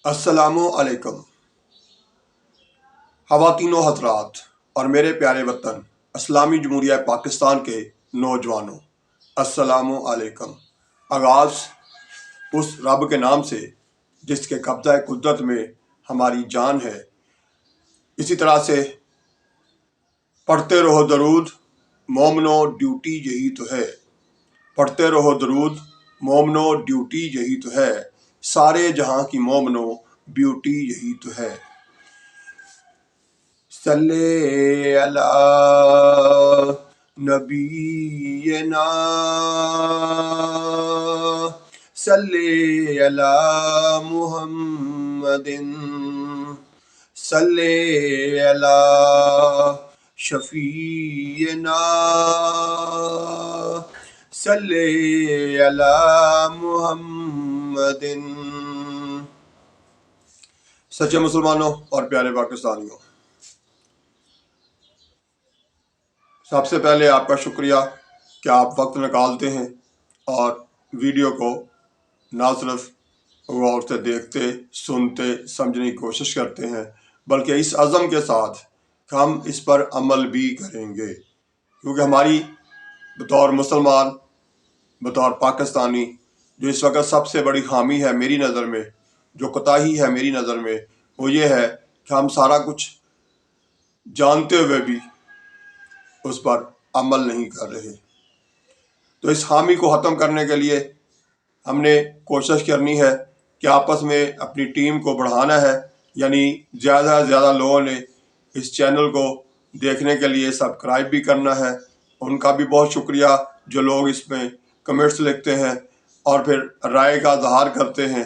السلام علیکم خواتین و حضرات اور میرے پیارے وطن اسلامی جمہوریہ پاکستان کے نوجوانوں، السلام علیکم۔ آغاز اس رب کے نام سے جس کے قبضہ قدرت میں ہماری جان ہے۔ اسی طرح سے پڑھتے رہو درود مومنو، ڈیوٹی یہی تو ہے۔ پڑھتے رہو درود مومنو، ڈیوٹی یہی تو ہے۔ سارے جہاں کی مومنو، بیوٹی یہی تو ہے۔ صلی علی نبینا، صلی علی محمد، صلی علی شفیعنا، صلی علی محمد۔ سچے مسلمانوں اور پیارے پاکستانیوں، سب سے پہلے آپ کا شکریہ کہ آپ وقت نکالتے ہیں اور ویڈیو کو نہ صرف غور سے دیکھتے، سنتے، سمجھنے کی کوشش کرتے ہیں، بلکہ اس عزم کے ساتھ کہ ہم اس پر عمل بھی کریں گے، کیونکہ ہماری بطور مسلمان، بطور پاکستانی، جو اس وقت سب سے بڑی خامی ہے میری نظر میں، جو کوتاہی ہے میری نظر میں، وہ یہ ہے کہ ہم سارا کچھ جانتے ہوئے بھی اس پر عمل نہیں کر رہے۔ تو اس خامی کو ختم کرنے کے لیے ہم نے کوشش کرنی ہے کہ آپس میں اپنی ٹیم کو بڑھانا ہے، یعنی زیادہ سے زیادہ لوگوں نے اس چینل کو دیکھنے کے لیے سبسکرائب بھی کرنا ہے۔ ان کا بھی بہت شکریہ جو لوگ اس میں کمنٹس لکھتے ہیں اور پھر رائے کا اظہار کرتے ہیں۔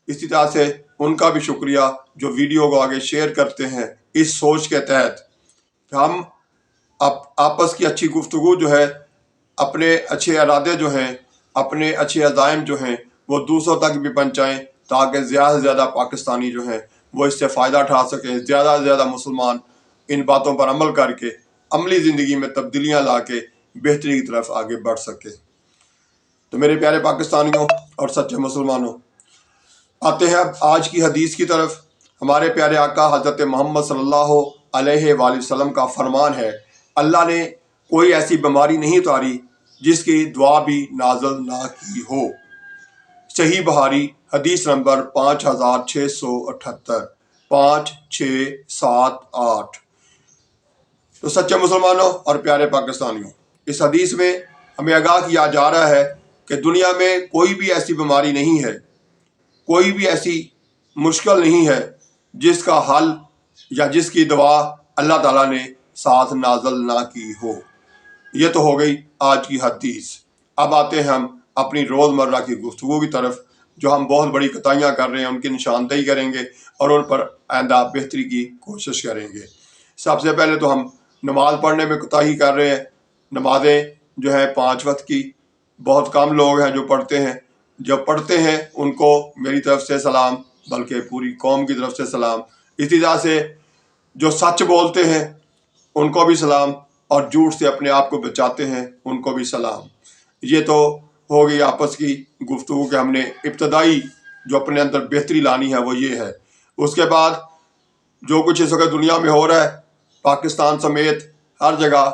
اسی طرح سے ان کا بھی شکریہ جو ویڈیو کو آگے شیئر کرتے ہیں، اس سوچ کے تحت کہ ہم آپس کی اچھی گفتگو جو ہے، اپنے اچھے ارادے جو ہیں، اپنے اچھے عزائم جو ہیں، وہ دوسروں تک بھی پہنچائیں، تاکہ زیادہ سے زیادہ پاکستانی جو ہیں وہ اس سے فائدہ اٹھا سکیں، زیادہ سے زیادہ مسلمان ان باتوں پر عمل کر کے عملی زندگی میں تبدیلیاں لا کے بہتری کی طرف آگے بڑھ سکے۔ تو میرے پیارے پاکستانیوں اور سچے مسلمانوں، آتے ہیں اب آج کی حدیث کی طرف۔ ہمارے پیارے آقا حضرت محمد صلی اللہ علیہ وآلہ وسلم کا فرمان ہے، اللہ نے کوئی ایسی بیماری نہیں اتاری جس کی دعا بھی نازل نہ کی ہو۔ صحیح بخاری حدیث نمبر 5678، 5678۔ تو سچے مسلمانوں اور پیارے پاکستانیوں، اس حدیث میں ہمیں آگاہ کیا جا رہا ہے کہ دنیا میں کوئی بھی ایسی بیماری نہیں ہے، کوئی بھی ایسی مشکل نہیں ہے جس کا حل یا جس کی دوا اللہ تعالیٰ نے ساتھ نازل نہ کی ہو۔ یہ تو ہو گئی آج کی حدیث۔ اب آتے ہیں ہم اپنی روزمرہ کی گفتگو کی طرف، جو ہم بہت بڑی کوتاہیاں کر رہے ہیں ان کی نشاندہی کریں گے اور ان پر آئندہ بہتری کی کوشش کریں گے۔ سب سے پہلے تو ہم نماز پڑھنے میں کوتاہی کر رہے ہیں۔ نمازیں جو ہیں 5 وقت کی بہت کم لوگ ہیں جو پڑھتے ہیں۔ جو پڑھتے ہیں ان کو میری طرف سے سلام، بلکہ پوری قوم کی طرف سے سلام۔ اسی طرح سے جو سچ بولتے ہیں ان کو بھی سلام، اور جھوٹ سے اپنے آپ کو بچاتے ہیں ان کو بھی سلام۔ یہ تو ہو گئی آپس کی گفتگو کہ ہم نے ابتدائی جو اپنے اندر بہتری لانی ہے وہ یہ ہے۔ اس کے بعد جو کچھ اس وقت دنیا میں ہو رہا ہے، پاکستان سمیت ہر جگہ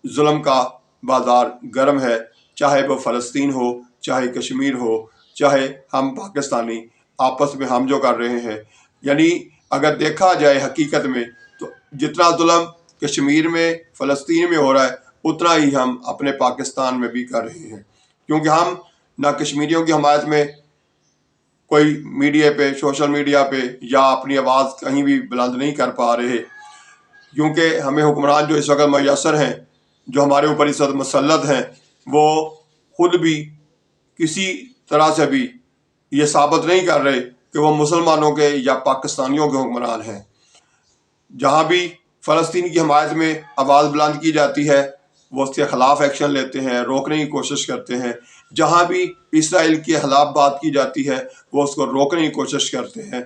ظلم کا بازار گرم ہے، چاہے وہ فلسطین ہو، چاہے کشمیر ہو، چاہے ہم پاکستانی آپس میں ہم جو کر رہے ہیں، یعنی اگر دیکھا جائے حقیقت میں تو جتنا ظلم کشمیر میں، فلسطین میں ہو رہا ہے، اتنا ہی ہم اپنے پاکستان میں بھی کر رہے ہیں، کیونکہ ہم نہ کشمیریوں کی حمایت میں کوئی میڈیا پہ، سوشل میڈیا پہ یا اپنی آواز کہیں بھی بلند نہیں کر پا رہے، کیونکہ ہمیں حکمران جو اس وقت میسر ہیں، جو ہمارے اوپر اس وقت مسلط ہیں، وہ خود بھی کسی طرح سے بھی یہ ثابت نہیں کر رہے کہ وہ مسلمانوں کے یا پاکستانیوں کے حکمران ہیں۔ جہاں بھی فلسطین کی حمایت میں آواز بلند کی جاتی ہے وہ اس کے خلاف ایکشن لیتے ہیں، روکنے کی کوشش کرتے ہیں۔ جہاں بھی اسرائیل کے خلاف بات کی جاتی ہے وہ اس کو روکنے کی کوشش کرتے ہیں،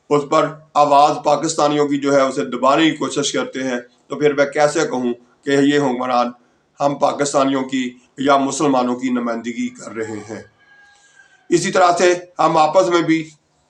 اس پر آواز پاکستانیوں کی جو ہے اسے دبانے کی کوشش کرتے ہیں۔ تو پھر میں کیسے کہوں کہ یہ حکمران ہم پاکستانیوں کی یا مسلمانوں کی نمائندگی کر رہے ہیں؟ اسی طرح سے ہم آپس میں بھی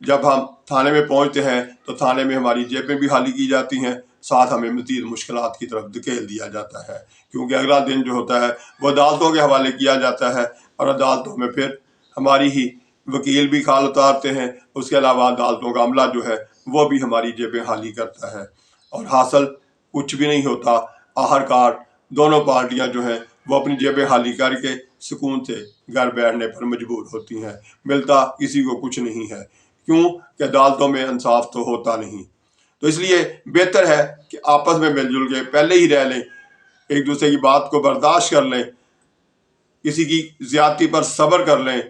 جب ہم تھانے میں پہنچتے ہیں تو تھانے میں ہماری جیبیں بھی خالی کی جاتی ہیں، ساتھ ہمیں مزید مشکلات کی طرف دھکیل دیا جاتا ہے، کیونکہ اگلا دن جو ہوتا ہے وہ عدالتوں کے حوالے کیا جاتا ہے، اور عدالتوں میں پھر ہماری ہی وکیل بھی کھال اتارتے ہیں، اس کے علاوہ عدالتوں کا عملہ جو ہے وہ بھی ہماری جیبیں خالی کرتا ہے، اور حاصل کچھ بھی نہیں ہوتا۔ آخر کار دونوں پارٹیاں جو ہیں وہ اپنی جیبیں خالی کر کے سکون سے گھر بیٹھنے پر مجبور ہوتی ہیں، ملتا کسی کو کچھ نہیں ہے، کیوں کہ عدالتوں میں انصاف تو ہوتا نہیں۔ تو اس لیے بہتر ہے کہ آپس میں مل جل کے پہلے ہی رہ لیں، ایک دوسرے کی بات کو برداشت کر لیں، کسی کی زیادتی پر صبر کر لیں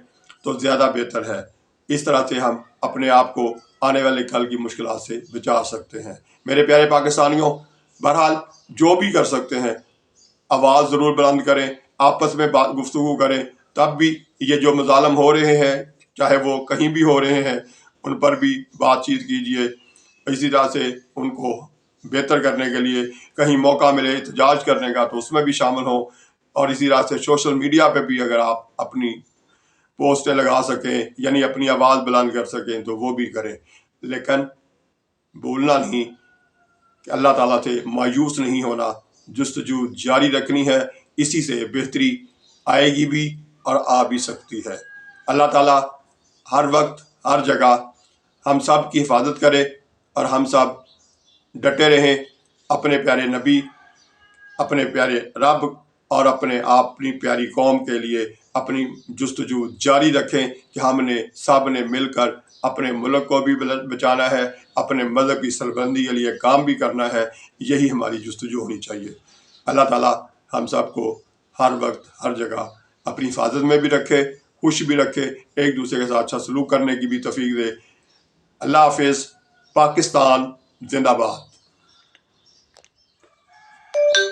تو زیادہ بہتر ہے۔ اس طرح سے ہم اپنے آپ کو آنے والے کل کی مشکلات سے بچا سکتے ہیں۔ میرے پیارے پاکستانیوں، بہرحال جو بھی کر سکتے ہیں آواز ضرور بلند کریں، آپس میں گفتگو کریں، تب بھی یہ جو مظالم ہو رہے ہیں چاہے وہ کہیں بھی ہو رہے ہیں ان پر بھی بات چیت کیجیے، اسی طرح سے ان کو بہتر کرنے کے لیے کہیں موقع ملے احتجاج کرنے کا تو اس میں بھی شامل ہوں، اور اسی طرح سے سوشل میڈیا پہ بھی اگر آپ اپنی پوسٹیں لگا سکیں یعنی اپنی آواز بلند کر سکیں تو وہ بھی کریں، لیکن بھولنا نہیں کہ اللہ تعالیٰ سے مایوس نہیں ہونا، جستجو جاری رکھنی ہے، اسی سے بہتری آئے گی بھی اور آ بھی سکتی ہے۔ اللہ تعالیٰ ہر وقت ہر جگہ ہم سب کی حفاظت کرے اور ہم سب ڈٹے رہیں اپنے پیارے نبی، اپنے پیارے رب اور اپنی پیاری قوم کے لیے اپنی جستجو جاری رکھیں کہ ہم نے سب نے مل کر اپنے ملک کو بھی بچانا ہے، اپنے مذہب کی سربلندی کے لیے کام بھی کرنا ہے، یہی ہماری جستجو ہونی چاہیے۔ اللہ تعالیٰ ہم سب کو ہر وقت ہر جگہ اپنی حفاظت میں بھی رکھے، خوش بھی رکھے، ایک دوسرے کے ساتھ اچھا سلوک کرنے کی بھی توفیق دے۔ اللہ حافظ۔ پاکستان زندہ باد۔